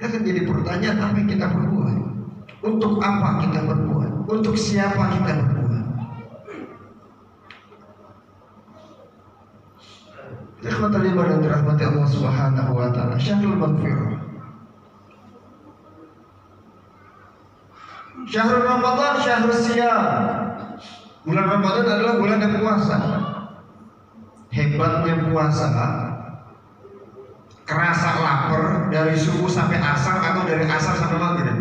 Akan jadi pertanyaan, apa yang kita berbuat? Untuk apa kita berbuat? Untuk siapa kita berbuat? Ikhwatal iman yang dirahmati Allah Subhanahu wa taala, syahrul maghfirah. Syahrul Ramadan, syahrul siyam. Bulan Ramadan adalah bulan yang puasa. Hebatnya puasa, kerasa lapar dari subuh sampai asar atau dari asar sampai maghrib.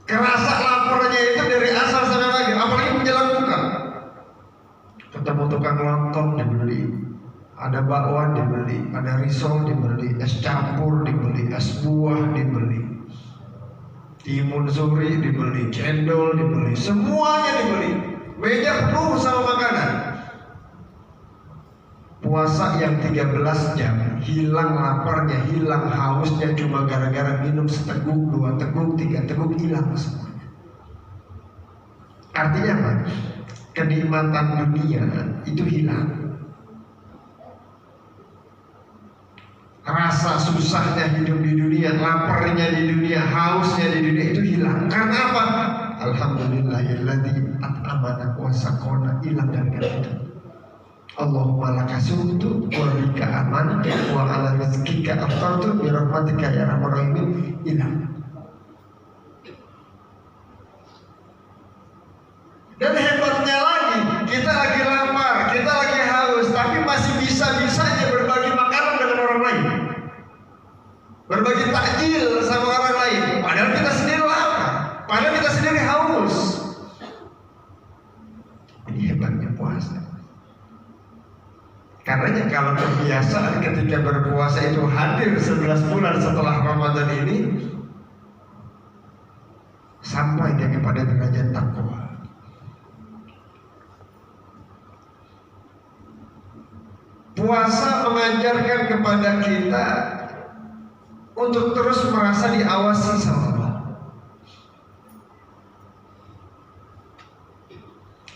Kerasa laparnya itu dari asar sampai maghrib, apalagi menjelang buka. Ketemu tukang lontong dibeli, ada bakwan dibeli, ada risol dibeli, es campur dibeli, es buah dibeli, timun suri dibeli, cendol dibeli, semuanya dibeli. Meja penuh sama makanan. Puasa yang 13 jam, hilang laparnya, hilang hausnya cuma gara-gara minum seteguk, 2 teguk, 3 teguk, hilang semuanya. Artinya apa? Kenikmatan dunia itu hilang. Rasa susahnya hidup di dunia, laparnya di dunia, hausnya di dunia itu hilang. Karena apa? Alhamdulillahilladzi at'amana wa saqona, hilang dari kita. Allahumma laka sumtu wa bika amantu wa ala rizqika aftartu bi rahmatika ya arhamar rahimin, hilang. Dan hebatnya lagi, kita lagi lapar, kita lagi haus, tapi masih bisa-bisanya berbagi makanan dengan orang lain, berbagi takjil sama orang lain. Padahal kita sendiri lapar, padahal kita sendiri haus. Ini hebatnya puasa. Karenanya kalau kebiasaan ketika berpuasa itu hadir 11 bulan setelah Ramadan ini, sampai dia kepada derajat takwa. Puasa mengajarkan kepada kita untuk terus merasa diawasi sama Allah.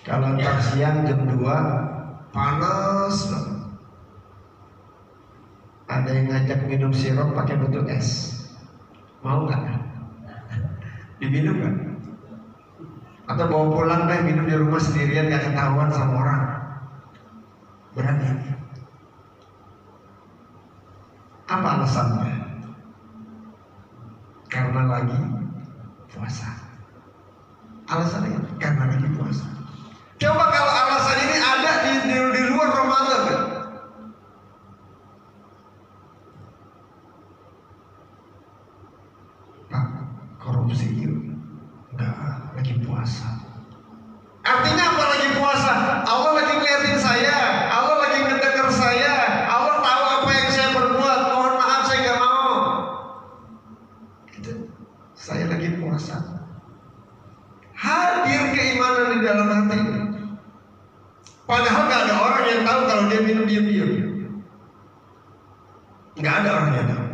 Kalau ntar siang jam 2 panas banget, ada yang ngajak minum sirup pakai bentuk es, mau nggak? Diminum nggak? Atau bawa pulang deh, minum di rumah sendirian nggak ketahuan sama orang? Berani? Apa alasannya? Karena lagi puasa. Alasannya karena lagi puasa. Coba kalau alasan ini ada di luar Ramadan, kan? Pak, korupsi itu enggak, lagi puasa. Artinya apa lagi puasa? Allah lagi ngeliatin saya, Allah lagi ngedenger saya, Allah tahu apa yang saya perbuat. Mohon maaf, saya nggak mau. Itu saya lagi puasa. Hadir keimanan di dalam hati. Padahal nggak ada orang yang tahu kalau dia minum diam-diam. Nggak ada orang yang tahu.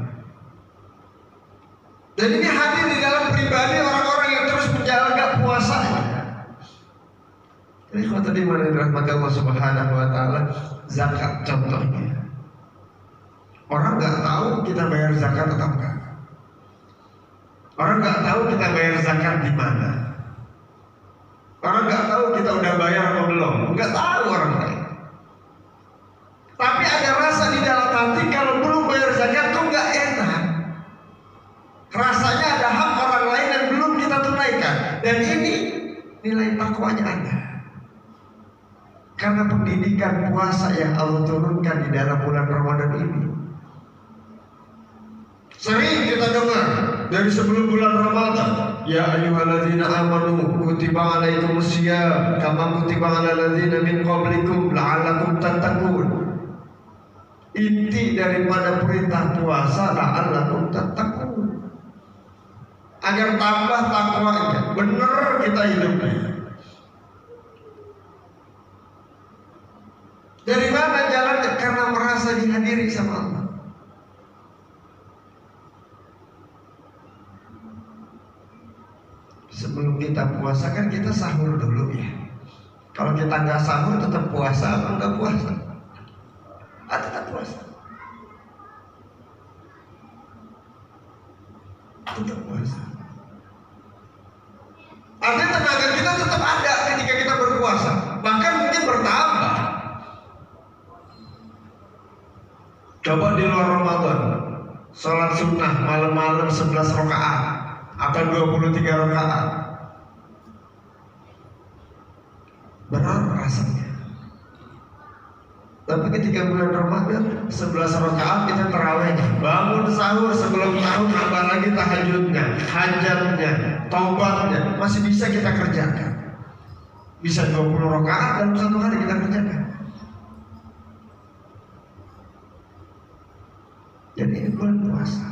Dan ini hadir di dalam pribadi orang-orang yang terus menjaga puasanya. Ini kalau tadi mana dirahmati Allah Subhanahu wa taala, zakat contohnya. Orang nggak tahu kita bayar zakat atau enggak. Orang nggak tahu kita bayar zakat di mana. Orang nggak tahu kita udah bayar atau belum. Nggak tahu orang lain. Tapi ada rasa di dalam hati kalau belum bayar zakat tuh nggak enak. Rasanya ada hak orang lain yang belum kita tunaikan. Dan ini nilai takwanya ada. Karena pendidikan puasa yang Allah turunkan di dalam bulan Ramadan ini. Sering kita dengar dari sebelum bulan Ramadan, ya ayyuhalladzina amanu kutiba alaikumus syiyam kama kutiba alal ladzina min qablikum la'allakum tattaqun. Inti daripada perintah puasa la'allakum tattaqun, agar tambah takwanya, benar kita hidupnya. Dari mana jalannya? Karena merasa dihadiri sama Allah. Sebelum kita puasa kan kita sahur dulu ya. Kalau kita nggak sahur tetap puasa apa nggak puasa? Tetap puasa. Tetap puasa. Artinya tenaga kita tetap ada ketika kita berpuasa, bahkan mungkin bertambah. Coba di luar Ramadan, sholat sunnah malam-malam 11 rakaat atau 23 rakaat, berat rasanya. Tapi ketika bulan Ramadan 11 rakaat kita tarawih, bangun sahur sebelum sahur, nambah lagi tahajudnya, hajatnya, taubatnya, masih bisa kita kerjakan. Bisa 20 rakaat dalam satu hari kita kerjakan. Jadi ini bulan puasa.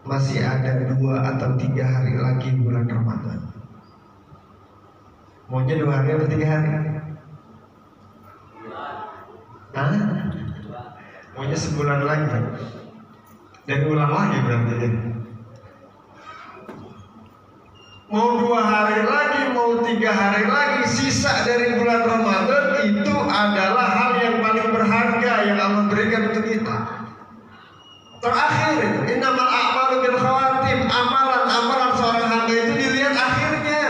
Masih ada 2 atau 3 hari lagi bulan Ramadan. Maunya 2 hari atau 3 hari? Hah? Maunya sebulan lagi. Dan ulang lagi berarti ya. Mau 2 hari lagi, mau 3 hari lagi, sisa dari bulan Ramadan itu adalah hal yang paling berharga yang Allah berikan untuk kita. Terakhir, innamal a'malu bil khawatim, amalan seorang hamba itu dilihat akhirnya.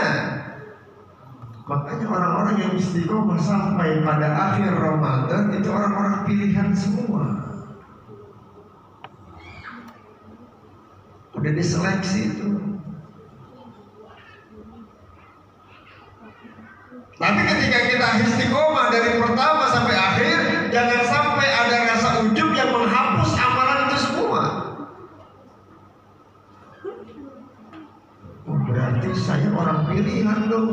Makanya orang-orang yang istiqomah sampai pada akhir Ramadan itu orang-orang pilihan semua. Udah diseleksi itu. Tapi ketika kita istiqomah dari pertama sampai akhir, jangan sampai ada rasa ujub yang menghapus amalan itu semua. Oh, berarti saya orang pilihan dong.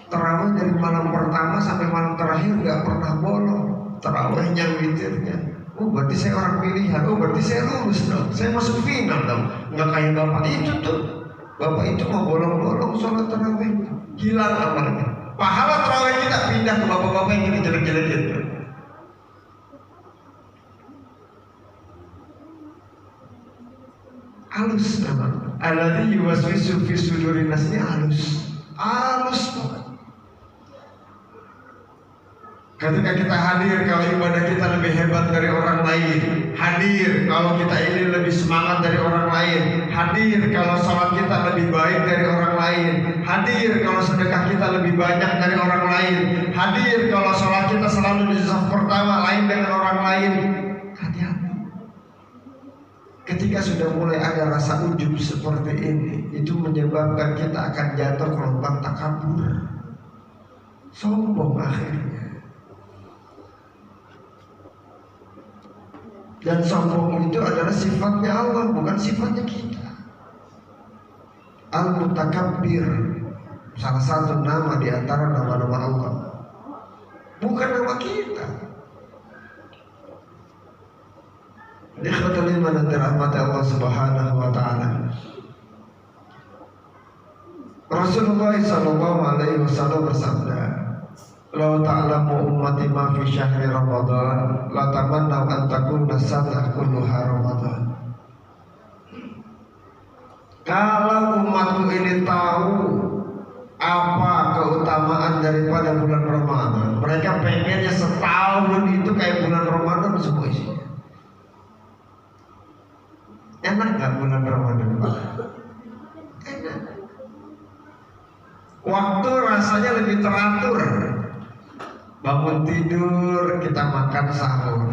Terawih dari malam pertama sampai malam terakhir gak pernah bolong. Terawihnya, witirnya. Oh, berarti saya orang pilihan. Oh, berarti saya lulus dong. Saya masuk final dong. Gak kayak bapak itu tuh. Bapak itu mau bolong-bolong sholat terawih, hilang amalnya. Pahala terawih kita pindah ke bapak-bapak yang ini jelek-jelek itu. Halus memang. Alladzi yuwaswisu fi sudurin nas, ini halus. Halus banget. Ketika kita hadir, kalau ibadah kita lebih hebat dari orang lain, hadir kalau kita ini lebih semangat dari orang lain, hadir kalau sholat kita lebih baik dari orang lain, hadir kalau sedekah kita lebih banyak dari orang lain, hadir kalau sholat kita selalu di saf pertama lain dengan orang lain. Hati-hati. Ketika sudah mulai ada rasa ujub seperti ini, itu menyebabkan kita akan jatuh ke lubang takabur, sombong akhirnya. Dan sombong itu adalah sifatnya Allah, bukan sifatnya kita. Al-Mutakabbir, salah satu nama di antara nama-nama Allah, bukan nama kita. Ikhwatul iman dan dirahmati Allah Subhanahu wa taala. Rasulullah sallallahu alaihi wasallam bersabda, "Lau ta'lamu ummati ma fi syahri Ramadan, la tamannaw an takuna sanah kulluha Ramadan." Kalau umatku ini tahu apa keutamaan daripada bulan Ramadan, mereka pengennya setahun itu kayak bulan Ramadan semua isinya. Enak gak bulan Ramadan, Pak? Enak. Waktu rasanya lebih teratur. Bangun tidur, kita makan sahur,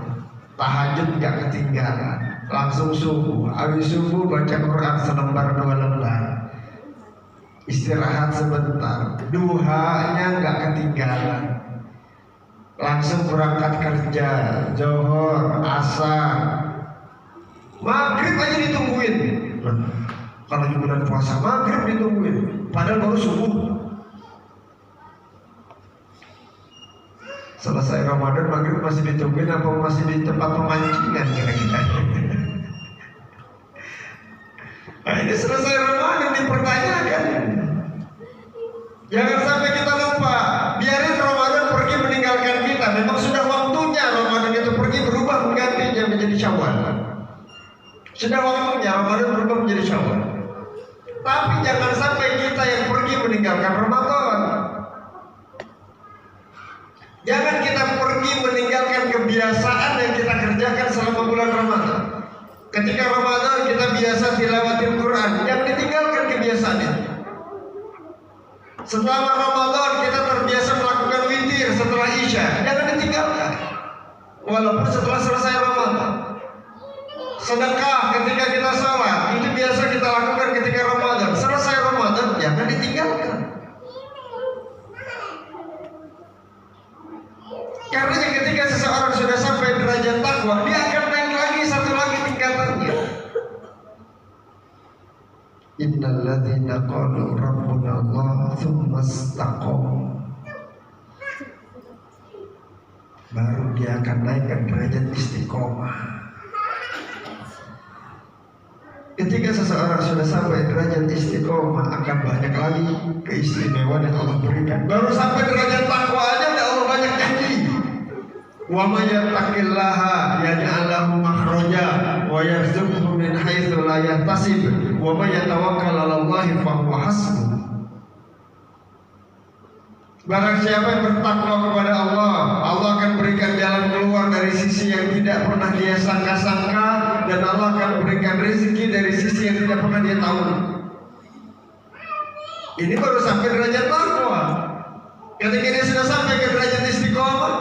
tahajud gak ketinggalan, langsung subuh. Habis subuh baca Quran selembar 2 lembar, istirahat sebentar, duhanya gak ketinggalan, langsung berangkat kerja, zuhur, asar, maghrib aja ditungguin. Kalau di bulan puasa maghrib ditungguin, padahal baru subuh. Selesai Ramadan maghrib masih ditungguin apa masih di tempat pemancingan kira-kira? Nah, ini selesai Ramadan dipertanyakan. Jangan sampai kita lupa. Biarin Ramadan pergi meninggalkan kita. Memang sudah waktunya Ramadan itu pergi, berubah menggantinya menjadi Syawal. Sudah waktunya Ramadan berubah menjadi Syawal. Tapi jangan sampai kita yang pergi meninggalkan Ramadan. Jangan kita pergi meninggalkan kebiasaan yang kita kerjakan selama bulan Ramadan. Ketika Ramadan kita biasa tilawatil Quran, jangan ditinggalkan kebiasaan itu. Setelah Ramadan kita terbiasa melakukan witir setelah Isya, jangan ditinggalkan. Walaupun setelah selesai Ramadan. Sedekah ketika kita sholat, itu biasa kita lakukan ketika Ramadan. Selesai Ramadan, jangan ditinggalkan. Karena ketika seseorang sudah sampai derajat takwa, dia akan naik lagi satu lagi tingkatannya. Innal ladzina qalu rabbuna Allah tsumma istaqamu, baru dia akan naik ke derajat istiqomah. Ketika seseorang sudah sampai derajat istiqomah, akan banyak lagi keistimewaan yang Allah berikan. Baru sampai derajat takwa aja udah Allah banyak janji. Wa may yattaqillaha yaj'al lahu makhraja wa yarzuqhu min haitsu la yahtasib wa may yatawakkal 'ala Allahi fa huwa hasbuh. Barang siapa yang bertakwa kepada Allah, Allah akan berikan jalan keluar dari sisi yang tidak pernah dia sangka-sangka, dan Allah akan berikan rezeki dari sisi yang tidak pernah dia tahu. Ini baru sampai derajat takwa. Ketika dia sudah sampai ke derajat istiqomah,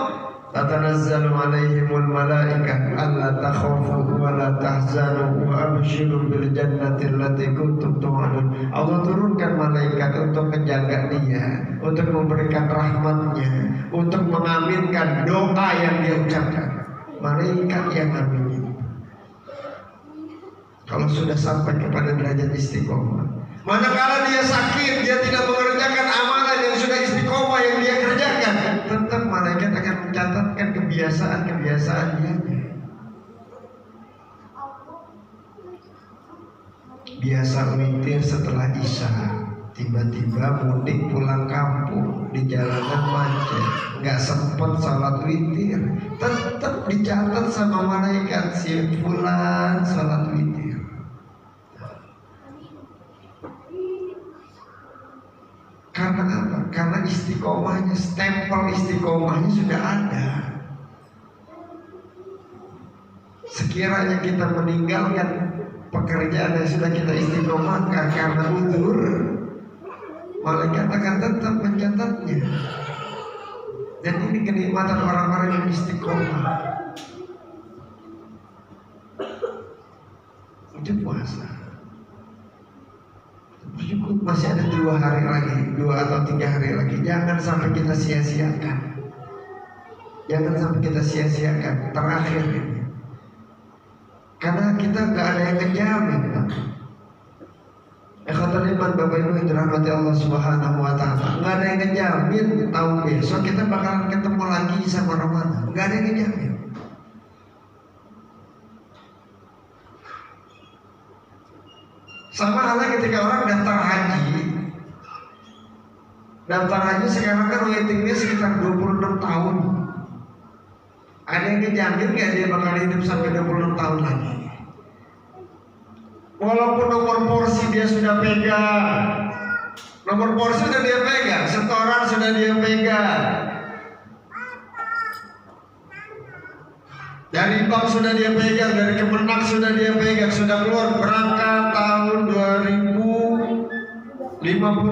tatanazzalu alaihimul malaikah alla takhafu wa la tahzanu wa abshiru bil jannati allati kuntum tu'adun. Allah turunkan malaikat untuk menjaga dia, untuk memberikan rahmatnya, untuk mengaminkan doa yang dia ucapkan. Malaikat yang amin. Kalau sudah sampai kepada derajat istiqomah, manakala dia sakit, dia tidak mengerjakan amalan yang sudah istiqomah yang dia kerjakan, tetap malaikat akan mencatatkan kebiasaan-kebiasaan dia. Biasa witir setelah Isya, tiba-tiba mudik pulang kampung, di jalanan macet, nggak sempat salat witir, tetap dicatat sama malaikat si fulan salat witir. Karena apa? Karena istiqomahnya, stempel istiqomahnya sudah ada. Sekiranya kita meninggalkan pekerjaan yang sudah kita istiqomahkan karena uzur, malaikat akan tetap mencatatnya. Dan ini kenikmatan orang-orang yang istiqomah. Itu puasa. Cukup, masih ada 2 hari lagi, 2 atau 3 hari lagi. Jangan sampai kita sia-siakan. Jangan sampai kita sia-siakan terakhir ini. Karena kita nggak ada yang ngejamin, Pak. Ikhwatul iman, Bapak Ibu yang dirahmati Allah Subhanahu wa taala, nggak ada yang ngejamin tahun besok kita bakalan ketemu lagi sama Ramadan. Nggak ada yang ngejamin. Sama halnya ketika orang daftar haji. Daftar haji sekarang kan waitingnya sekitar 26 tahun. Ada yang dijamin gak dia bakal hidup sampai 26 tahun lagi? Walaupun nomor porsi dia sudah pegang, nomor porsi sudah dia pegang, setoran sudah dia pegang, dari bank sudah dia pegang, dari Kemenak sudah dia pegang, sudah keluar berangkat tahun 2050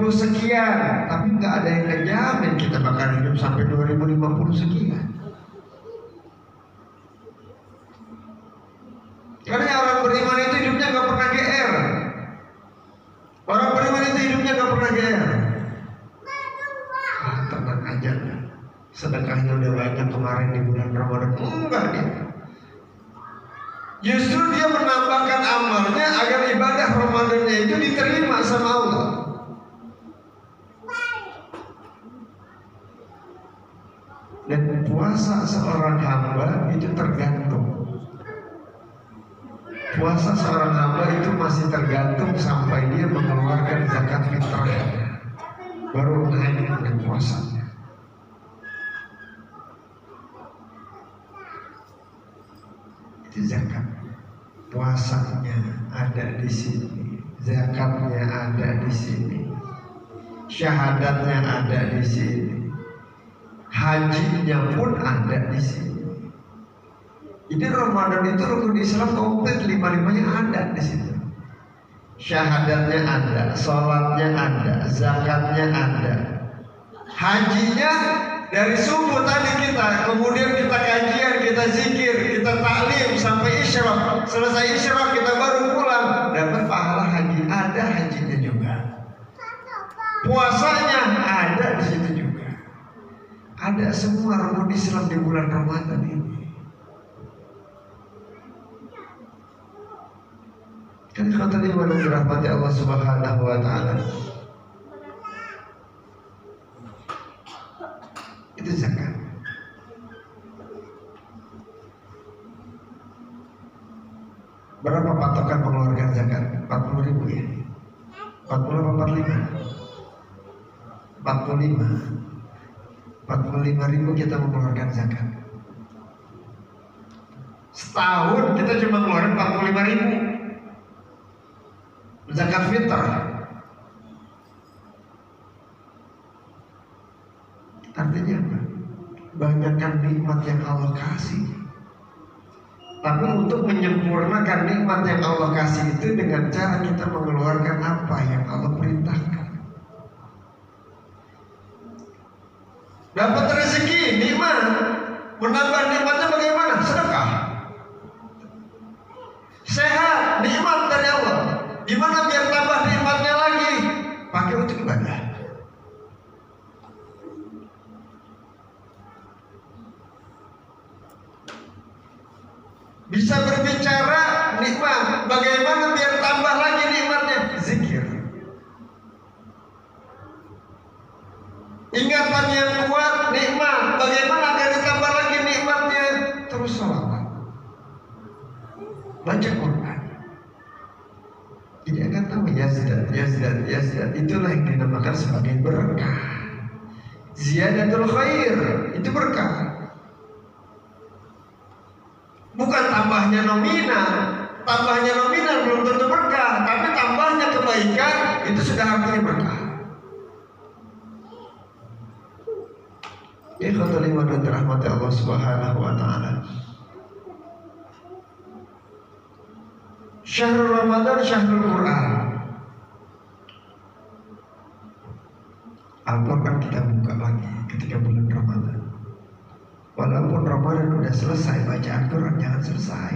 sekian, tapi nggak ada yang ngejamin kita bakal hidup sampai 2050 sekian. Karena orang beriman itu hidupnya nggak pernah GR. Orang beriman itu hidupnya nggak pernah GR. Tenang aja, sedekahnya udah banyak kemarin di bulan Ramadan. Enggak dia. Justru dia menambahkan amalnya agar ibadah Ramadannya itu diterima sama Allah. Dan puasa seorang hamba itu tergantung. Puasa seorang hamba itu masih tergantung sampai dia mengeluarkan zakat fitrahnya, baru naik dengan puasanya. Itu zakat. Puasanya ada di sini, zakatnya ada di sini, syahadatnya ada di sini, hajinya pun ada di sini. Jadi Ramadan itu rukun Islam komplit, 5-5-nya ada di situ. Syahadatnya ada, sholatnya ada, zakatnya ada, hajinya dari subuh tadi kita, kemudian kita kajian, kita zikir, kita taklim sampai isyraq. Selesai isyraq kita baru pulang, dapat pahala haji, ada hajinya juga. Puasanya ada di situ juga. Ada semua rukun Islam di bulan Ramadan ini. Kan kata iman yang dirahmati Allah Subhanahu wa taala. Itu zakat. Berapa patokan mengeluarkan zakat? 40.000 ya? 40 atau 45? 45.000 kita mengeluarkan zakat. Setahun kita cuma mengeluarkan 45.000 zakat fitrah. Artinya apa? Banyakkan nikmat yang Allah kasih. Tapi untuk menyempurnakan nikmat yang Allah kasih itu dengan cara kita mengeluarkan apa yang Allah perintahkan. Dapat rezeki, nikmat. Menambah nikmatnya bagaimana? Sedekah. Sehat, nikmat dari Allah. Gimana biar tambah nikmatnya lagi? Pakai untuk ibadah. Bisa berbicara nikmat. Bagaimana biar tambah lagi nikmatnya? Zikir. Ingatan yang kuat, nikmat. Bagaimana agar ditambah lagi nikmatnya? Terus sholawat. Baca Quran. Jadi akan tahu yazdat. Itulah yang dinamakan sebagai berkah. Ziyadatul khair, itu berkah. Bukan tambahnya nominal. Tambahnya nominal belum tentu berkah, tapi tambahnya kebaikan itu sudah artinya berkah. Ikhwatul iman dan rahmati Allah Subhanahu wa taala. Syahrul Ramadan, syahrul Quran. Al-Quran kita buka lagi ketika bulan Ramadan. Walaupun Ramadan udah selesai, bacaan Quran jangan selesai.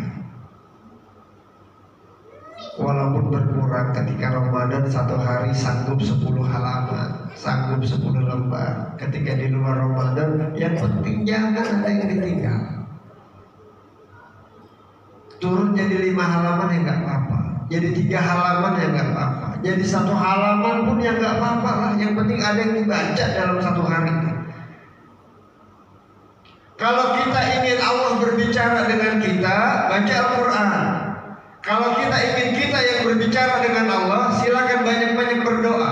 Walaupun berkurang ketika Ramadan satu hari sanggup 10 halaman, sanggup 10 lembar. Ketika di luar Ramadan, yang penting jangan ada yang ditinggal. Turun jadi 5 halaman ya nggak apa-apa, jadi 3 halaman ya nggak apa-apa, jadi 1 halaman pun ya nggak apa-apa lah. Yang penting ada yang dibaca dalam 1 hari. Kalau kita ingin Allah berbicara dengan kita, baca Al-Quran. Kalau kita ingin kita yang berbicara dengan Allah, silakan banyak-banyak berdoa.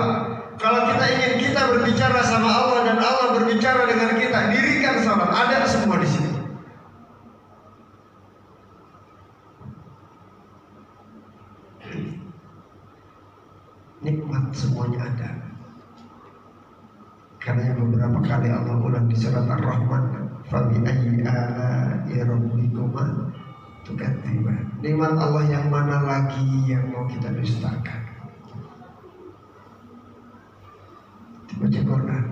Kalau kita ingin kita berbicara sama Allah dan Allah berbicara dengan kita, dirikan salat. Ada semua di sini. Nikmat semuanya ada. Karena beberapa kali Allah ulang di surat Ar-Rahman, fabi ayyi ala'i rabbikuma tukadziban. Nikmat Allah yang mana lagi yang mau kita dustakan? Baca Quran.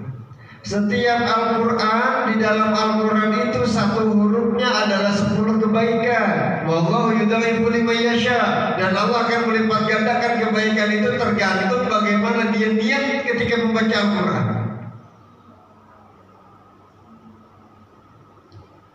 Setiap Al-Quran, di dalam Al-Quran itu satu hurufnya adalah 10 kebaikan. Wallahu yudha'ifu liman yasha. Dan Allah akan melipat gandakan kebaikan itu tergantung bagaimana dia niat ketika membaca Al-Quran.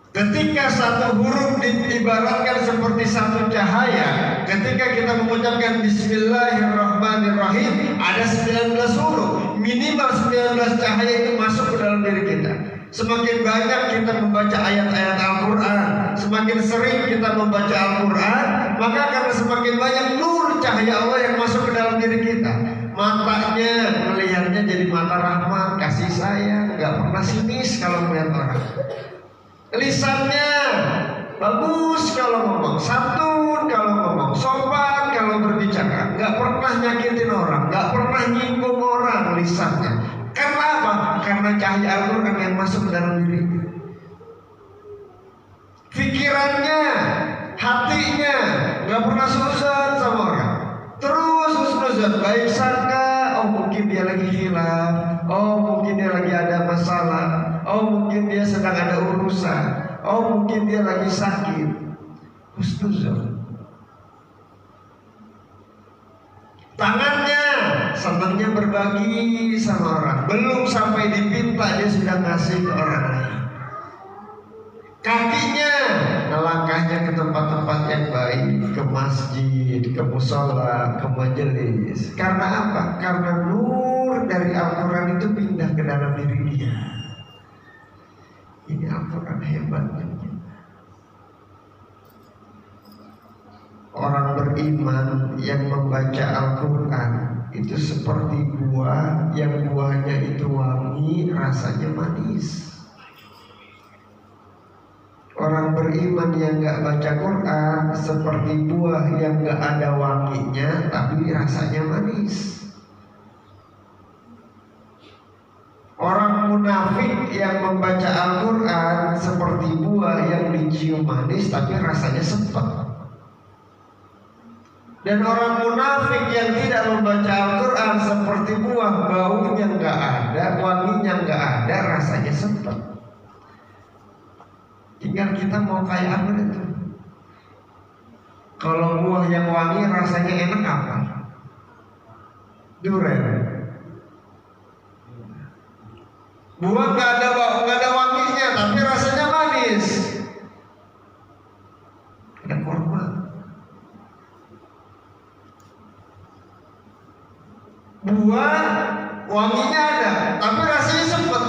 Ketika satu huruf diibaratkan seperti satu cahaya, ketika kita mengucapkan Bismillahirrahmanirrahim, ada 19 huruf, minimal 19 cahaya itu masuk ke dalam diri kita. Semakin banyak kita membaca ayat-ayat Al-Quran, semakin sering kita membaca Al-Quran, maka akan semakin banyak nur cahaya Allah yang masuk ke dalam diri kita. Matanya melihatnya jadi mata rahmat, kasih sayang, gak pernah sinis kalau melihat orang. Lisannya bagus kalau ngomong, santun kalau ngomong, sopan kalau berbicara, nggak pernah nyakitin orang, nggak pernah nyinggung orang lisannya. Karena apa? Karena cahaya Al-Quran yang masuk ke dalam diri. Pikirannya nggak pernah suuzon sama orang, terus husnuzon, baik sangka. Oh mungkin dia lagi hilaf, oh mungkin dia lagi ada masalah, oh mungkin dia sedang ada urusan, oh mungkin dia lagi sakit. Husnuzon. Tangannya senangnya berbagi sama orang, belum sampai dipinta dia sudah ngasih ke orang lain. Kakinya melangkahnya ke tempat-tempat yang baik, ke masjid, ke musola, ke majelis. Karena apa? Karena nur dari Al-Quran itu pindah ke dalam diri dia. Ini Al-Quran hebatnya. Orang beriman yang membaca Al-Quran itu seperti buah yang buahnya itu wangi, rasanya manis. Orang beriman yang gak baca Quran seperti buah yang gak ada wanginya tapi rasanya manis. Orang munafik yang membaca Al-Quran seperti buah yang dicium manis tapi rasanya sepet. Dan orang munafik yang tidak membaca Al-Quran seperti buah, baunya gak ada, wanginya gak ada, rasanya sepet. Tinggal kita mau kayak apa itu. Kalau buah yang wangi rasanya enak apa? Durian. Buah nggak ada bau, nggak ada wanginya, tapi rasanya manis. Ada kurma. Buah wanginya ada, tapi rasanya sepet.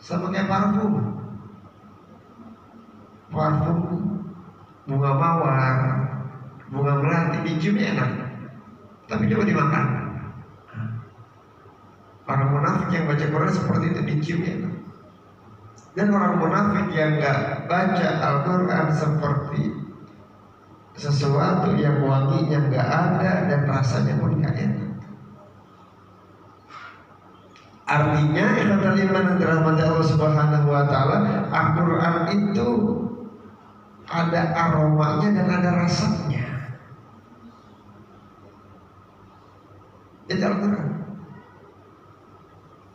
Sama kayak parfum bunga mawar, bunga melati, dicium enak, tapi coba dimakan. Orang munafik yang baca Quran seperti itu, dicium enak. Dan orang munafik yang gak baca Al-Quran seperti sesuatu yang wanginya gak ada dan rasanya pun gak enak. Artinya ikhwatal iman yang dirahmati Allah Subhanahu wa taala, Al-Qur'an itu ada aromanya dan ada rasanya. Itu Al-Qur'an.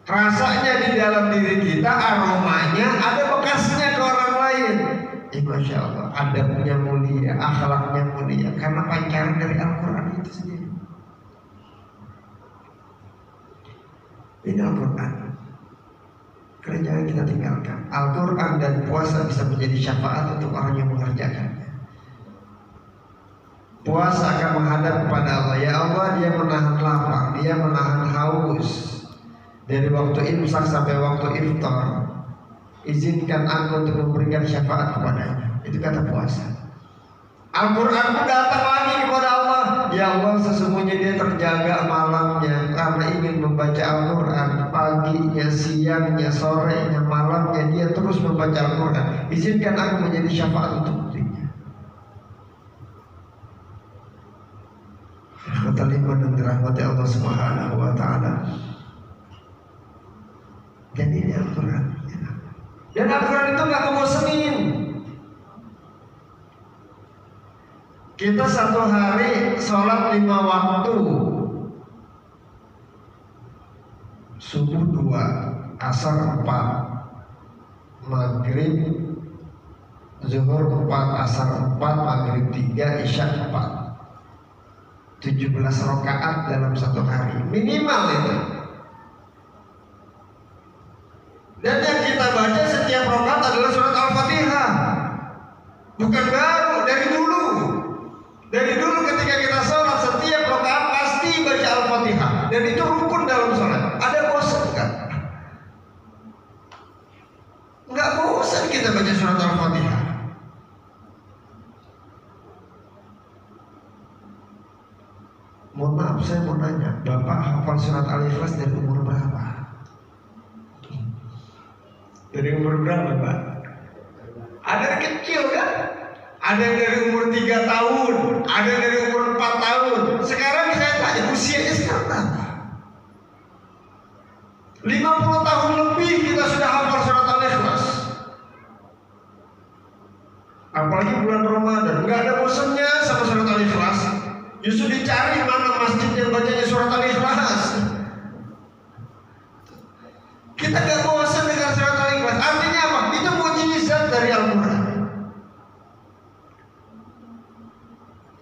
Rasanya di dalam diri kita, aromanya ada bekasnya ke orang lain. Masya Allah, adabnya mulia, akhlaknya mulia, karena pancaran dari Al-Quran itu sendiri. Ini Al-Quran. Karena jangan kita tinggalkan. Al-Quran dan puasa bisa menjadi syafaat untuk orang yang mengerjakannya. Puasa akan menghadap kepada Allah. Ya Allah, dia menahan lapar, dia menahan haus. Dari waktu imsak sampai waktu iftar, izinkan aku untuk memberikan syafaat kepadanya. Itu kata puasa. Al-Quran pun datang lagi kepada Allah. Ya Allah, sesungguhnya dia terjaga malamnya karena ingin membaca Al-Quran. Paginya, siangnya, sorenya, malamnya dia terus membaca Al-Quran. Izinkan aku menjadi syafaat untuk dirinya. Rahmatul iman dan dirahmati Allah Subhanahu wa taala. Dan ini Al-Quran. Dan Al-Quran itu gak ngebosenin. Kita satu hari sholat 5 waktu. Subuh 2, asar 4, maghrib, zuhur 4, asar 4, maghrib 3, isya 4. 17 rakaat dalam satu hari. Minimal itu. Dan yang kita baca setiap rakaat adalah surat Al-Fatihah. Bukan baru, dari dulu. Dari dulu ketika kita sholat, setiap rakaat pasti baca Al-Fatihah. Dan itu rukun dalam sholat. Ada bosan kan? Enggak bosan kita baca surat Al-Fatihah. Mohon maaf, saya mau nanya, Bapak hafal surat Al-Ikhlas dari umur berapa? Dari umur berapa, Pak? Ada yang kecil kan? Ada yang dari umur 3 tahun, ada yang dari umur 4 tahun. Sekarang saya tanya, usianya sekarang berapa? 50 tahun lebih kita sudah hafal surat Al-Ikhlas. apalagi bulan Ramadan, nggak ada bosannya sama surat Al-Ikhlas. Justru dicari mana masjid yang bacanya surat Al-Ikhlas. Kita nggak bosan dengan surat Al-Ikhlas. Artinya apa? Itu mukjizat dari Al-Quran.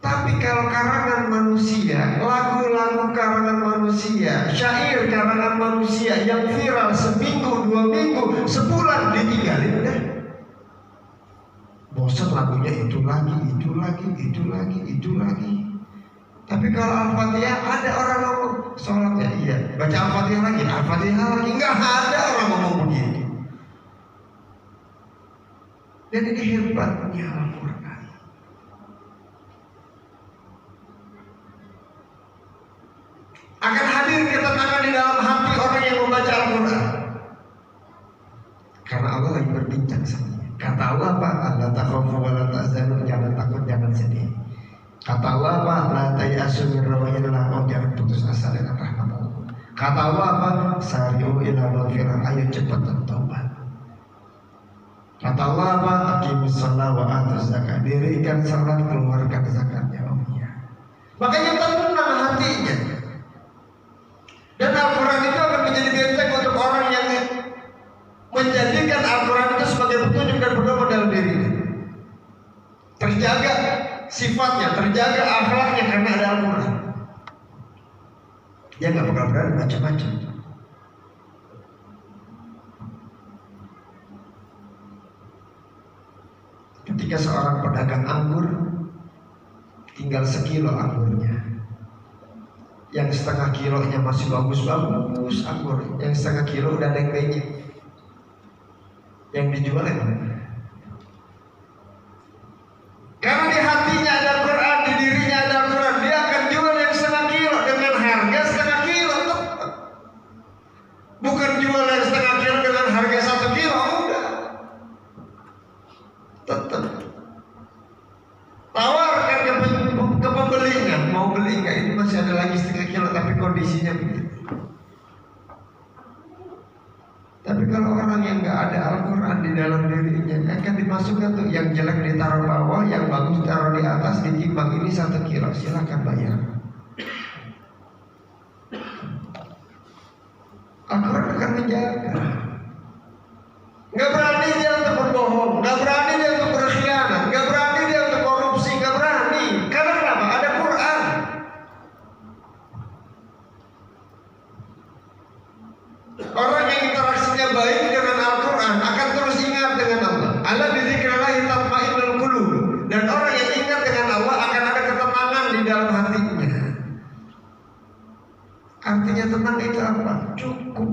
Tapi kalau karangan manusia, lagu-lagu karangan manusia, syair karangan manusia yang viral seminggu, 2 minggu, sebulan ditinggalin udah. Bosan lagunya itu lagi. Tapi kalau Al-Fatihah ada orang ngomong sholatnya iya, baca Al-Fatihah lagi, nggak ada orang ngomong begitu. Dan ini hebatnya Al-Quran. Akan hadir ketenangan di dalam hati orang yang membaca Al-Quran. Karena Allah lagi berbincang sama dia. Kata Allah apa? Allah takhafu wa la tahzanu, jangan takut, jangan sedih. Kata Allah apa? La tayasu min rawahillah, jangan putus asa dengan rahmat Allah. Kata Allah apa? Sari'u ila maghfirah, ayo cepat bertobat. Kata Allah apa? Aqimus shalah wa atuz zakat, dirikan salat, keluarkan zakatnya. Oh iya. Makanya tenang hatinya. Dan Al-Quran itu akan menjadi benteng untuk orang yang menjadikan Al-Quran itu sebagai petunjuk dan pedoman dalam dirinya. Terjaga sifatnya, terjaga akhlaknya karena ada Al-Quran. Dia nggak bakal berani macam-macam. Ketika seorang pedagang anggur tinggal sekilo anggurnya, yang setengah kilonya masih bagus anggur, yang setengah kilo udah ada yang benyek, yang dijual yang mana? Karena di hatinya ada Quran, di dirinya ada Quran, dia akan jual yang setengah kilo dengan harga setengah kilo. Bukan jual yang setengah kilo dengan harga 1 kilo, udah. Tetap tawarkan ke pembelinya, mau beli nggak? Ini masih ada lagi setengah kilo, tapi kondisinya begitu. Tapi kalau orang yang nggak ada Al-Quran di dalam dirinya, akan dimasukkan tuh yang jelek ditaruh bawah, yang bagus ditaruh di atas, ditimbang ini 1 kilo, silakan bayar. Al-Quran akan menjaga. Nggak berani dia untuk berbohong, nggak berani dia untuk berkhianat, nggak berani dia untuk korupsi, nggak berani. Karena kenapa? Ada Quran. Orang yang interaksinya baik dengan Al-Quran akan terus ingat dengan Allah. Ala bidzikrillahi tatma'innul qulub. Dan orang yang ingat dengan Allah akan ada ketenangan di dalam hatinya. Artinya tenang itu apa? Cukup.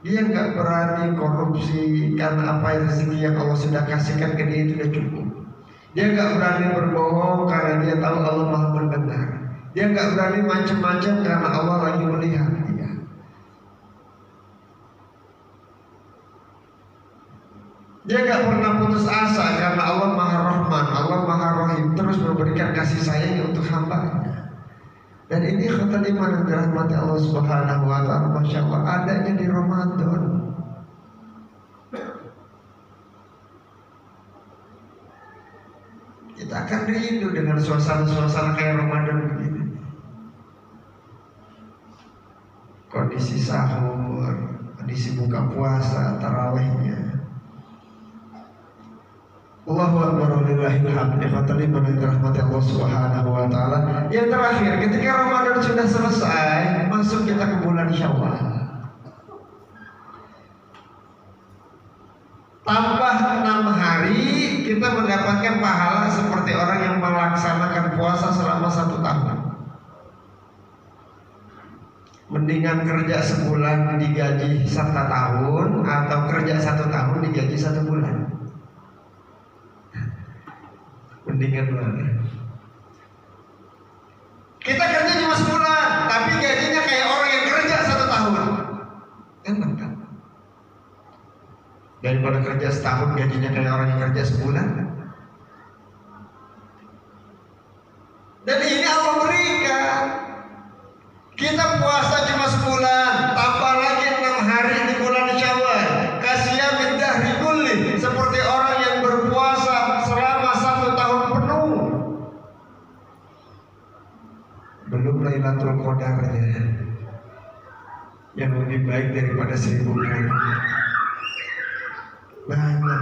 Dia nggak berani korupsi karena apa yang rezeki yang Allah sudah kasihkan ke dia itu sudah cukup. Dia nggak berani berbohong karena dia tahu Allah Maha mendengar. Dia nggak berani macam-macam karena Allah lagi melihat dia. Dia nggak pernah putus asa karena Allah Maha Rahman, Allah Maha Rahim, terus memberikan kasih sayang untuk hamba-Nya. Dan ini kata iman yang dirahmati Allah Subhanahu wa Ta'ala, Masya Allah, adanya di Ramadan. Kita akan rindu dengan suasana-suasana kayak Ramadan begini. Kondisi sahur, kondisi buka puasa, tarawihnya. Allahu Akbar, walillahil hamd. Ikhwatani man dirahmati Allah Subhanahu wa Ta'ala. Yang terakhir, ketika Ramadan sudah selesai, masuk kita ke bulan Syawal. Tambah 6 hari, kita mendapatkan pahala seperti orang yang melaksanakan puasa selama 1 tahun. Mendingan kerja sebulan digaji 1 tahun, atau kerja 1 tahun digaji 1 bulan. Mendingan mana? Kita kerja cuma sebulan, tapi gajinya kayak orang yang kerja 1 tahun. Enak kan? Daripada kerja setahun gajinya kayak orang yang kerja sebulan. Dan ini Allah berikan. Kita puasa cuma sebulan, tambah lagi 6 hari di bulan Syawal. Kasiyamid dahri kulli, seperti orang yang berpuasa yang lebih baik daripada 1000 bulan. Banyak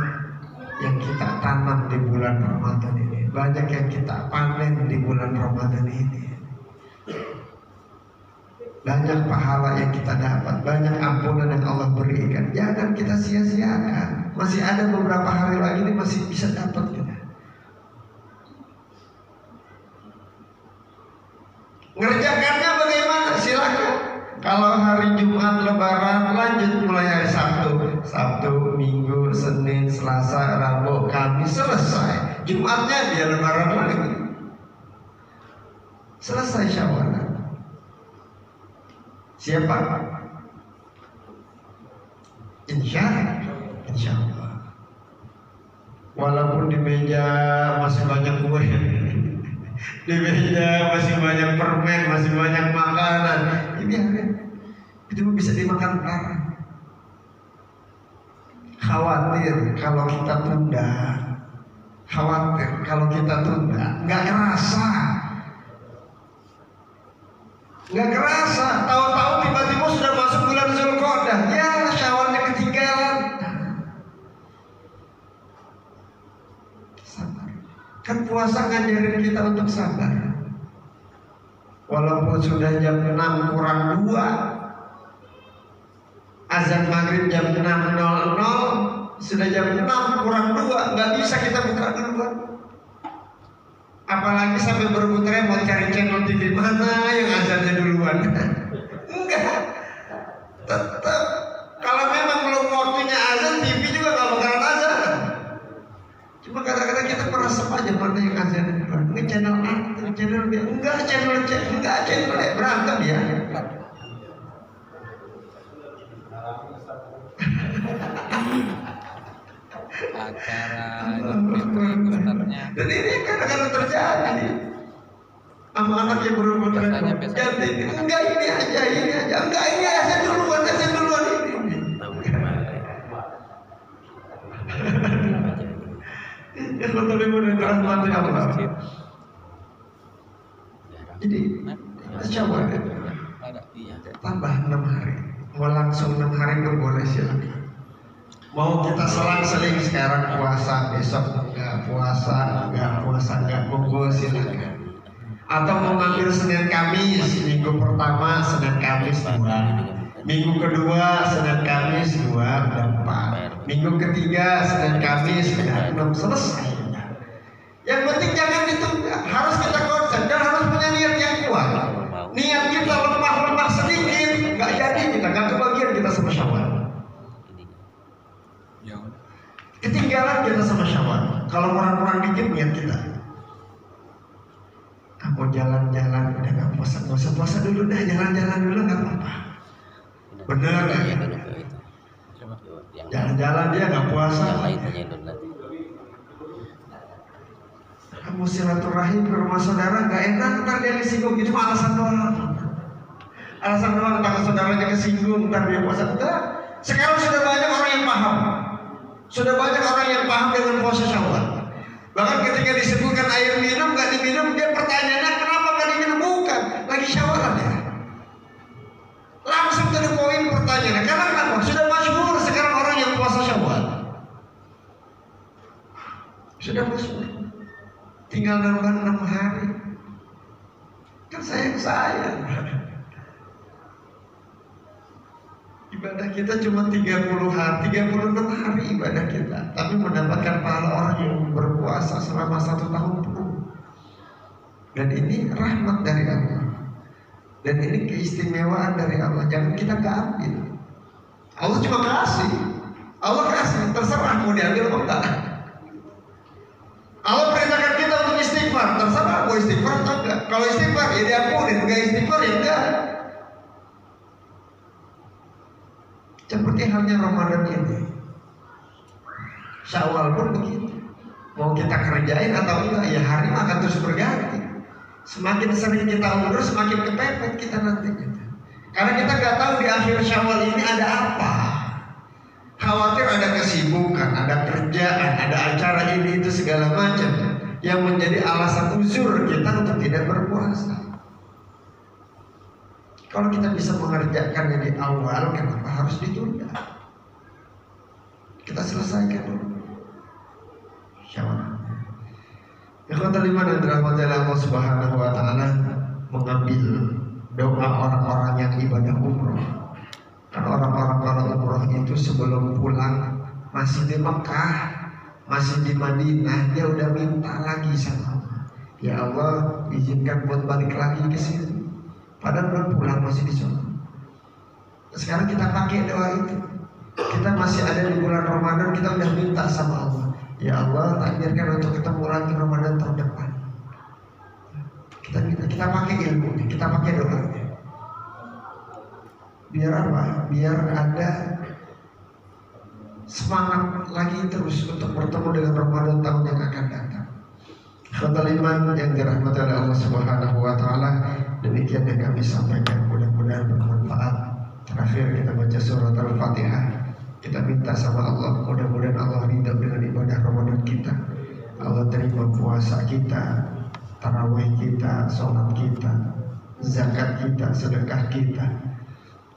yang kita tanam di bulan Ramadan ini, banyak yang kita panen di bulan Ramadan ini. Banyak pahala yang kita dapat, banyak ampunan yang Allah berikan. Jangan kita sia-siakan. Masih ada beberapa hari lagi ini masih bisa dapat kita. Ngerjakannya bagaimana? Silakan. Kalau hari Jumat Lebaran lanjut mulai hari Sabtu, Minggu, Senin, Selasa, Rabu, Kamis selesai. Jumatnya dia Lebaran lagi. Selesai Syawal. Siapa? Insya Allah. Walaupun di meja masih banyak kue, di meja masih banyak permen, masih banyak makanan, ini itu bisa dimakan orang. Khawatir kalau kita tunda, nggak kerasa, tahu-tahu tiba-tiba sudah masuk bulan Zulqa'dah, ya Syawalnya ketinggalan. Sabar. Kan puasa ngajarin kita untuk sabar. Walaupun sudah jam 6 kurang 2, azan maghrib jam 6.00, sudah jam 6 kurang 2, nggak bisa kita buka duluan. Apalagi sampai berebut remote cari channel TV mana yang azannya duluan. Enggak. Tetap kalau memang belum waktunya azan, TV juga nggak bakalan azan. Cuma kadang-kadang kita meresap aja mana yang azannya duluan. Ini channel A, ini channel B. Enggak, channel C, enggak channel E. Berantem ya. Acara dan ini kadang-kadang terjadi sama anak yang berebut remote. Enggak ini aja, enggak ini aja duluan ini. Ya kalau terima rahmat Allah. Jadi coba tambah 6 hari. Mau langsung 6 hari nggak boleh, silakan. Mau kita selang-seling sekarang puasa, besok enggak puasa, monggo silakan. Atau mau ngambil Senin Kamis, minggu pertama Senin Kamis 2, minggu kedua Senin Kamis 2 dan 4, minggu ketiga Senin Kamis 6, selesai. Yang penting jangan ditunda, harus kita konsen dan harus punya niat yang kuat. Niat kita lemah sedikit, nggak jadi kita, nggak kebagian kita sama Syawal. Ketinggalan kita sama Syawal. Kalau kurang-kurang dikit niat kita. Mau jalan-jalan udah nggak puasa dulu dah, jalan-jalan dulu nggak apa-apa. Bener kan? Jalan-jalan dia nggak puasa. Kamu silaturahim ke rumah saudara nggak enak, ntar dia disinggung, itu alasan doang. Alasan doang, takut saudaranya kesinggung, ntar dia puasa. Enggak. Sekarang sudah banyak orang yang paham. Sudah banyak orang yang paham dengan puasa Syawal. Bahkan ketika disebutkan air minum nggak diminum, dia pertanyaannya kenapa nggak diminum? Bukan, lagi Syawalan ya. Langsung to the point pertanyaannya. Karena kenapa? Sudah masyhur sekarang orang yang puasa Syawal. Sudah masyhur. Tinggal nambah 6 hari. Kan sayang. Ibadah kita cuma 30 hari, 36 hari ibadah kita, tapi mendapatkan pahala orang yang berpuasa selama 1 tahun penuh. Dan ini rahmat dari Allah. Dan ini keistimewaan dari Allah. Jangan kita ambil. Allah cuma kasih. Allah kasih, terserah mau diambil atau enggak. Allah perintahkan kita untuk istighfar, terserah mau istighfar atau enggak. Kalau istighfar ya diampuni, enggak istighfar ya enggak. Seperti halnya Ramadan ini, Syawal pun begitu. Mau kita kerjain atau enggak, ya hari akan terus berganti. Semakin sering kita mundur, semakin kepepet kita nanti. Karena kita nggak tahu di akhir Syawal ini ada apa. Khawatir ada kesibukan, ada kerjaan, ada acara ini itu segala macam yang menjadi alasan uzur kita untuk tidak berpuasa. Kalau kita bisa mengerjakannya di awal, kenapa harus ditunda? Kita selesaikan dulu. Insyaallah. Ikhwatul iman yang dirahmati Allah Subhanahu wa taala, mengambil doa orang-orang yang ibadah umroh. Kan orang-orang kalau umroh itu sebelum pulang masih di Mekah, masih di Madinah, dia udah minta lagi sama Allah. Ya Allah, izinkan buat balik lagi ke sini. Padahal belum pulang, masih di sana. Sekarang kita pakai doa itu. Kita masih ada di bulan Ramadan, kita udah minta sama Allah. Ya Allah, takdirkan untuk ketemu lagi Ramadan tahun depan. Kita pakai ilmu, kita pakai doa. Biar apa? Biar ada semangat lagi terus untuk bertemu dengan Ramadan tahun yang akan datang. Khatul iman yang dirahmati oleh Allah Subhanahu wa taala, demikian yang kami sampaikan, mudah-mudahan bermanfaat. Terakhir kita baca surat Al-Fatihah. Kita minta sama Allah, mudah-mudahan Allah ridha dengan ibadah Ramadan kita. Allah terima puasa kita, tarawih kita, sholat kita, zakat kita, sedekah kita.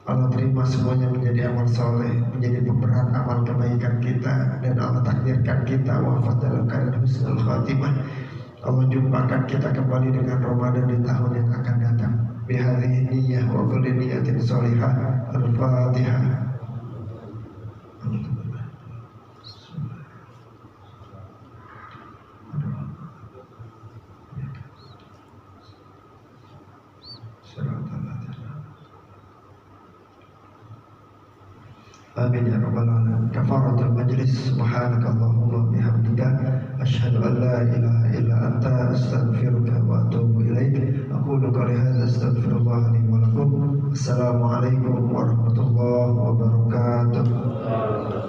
Allah terima semuanya menjadi amal soleh, menjadi pemberat amal kebaikan kita, dan Allah takdirkan kita wafat dalam keadaan husnul khatimah. Allah jumpakan kita kembali dengan Ramadan di tahun yang akan datang. Bihadhihi niyyah wa kulli niyatin sholihah. Al-Fatihah. Amin ya rabbal alamin. Kafaratul majlis. Subhanakallahumma bihamdika asyhadu an la ilaha illa anta astaghfiruka wa atubu ilaik. Aqulu qali hadza astaghfirullah li wa lakum. Assalamualaikum warahmatullahi wabarakatuh.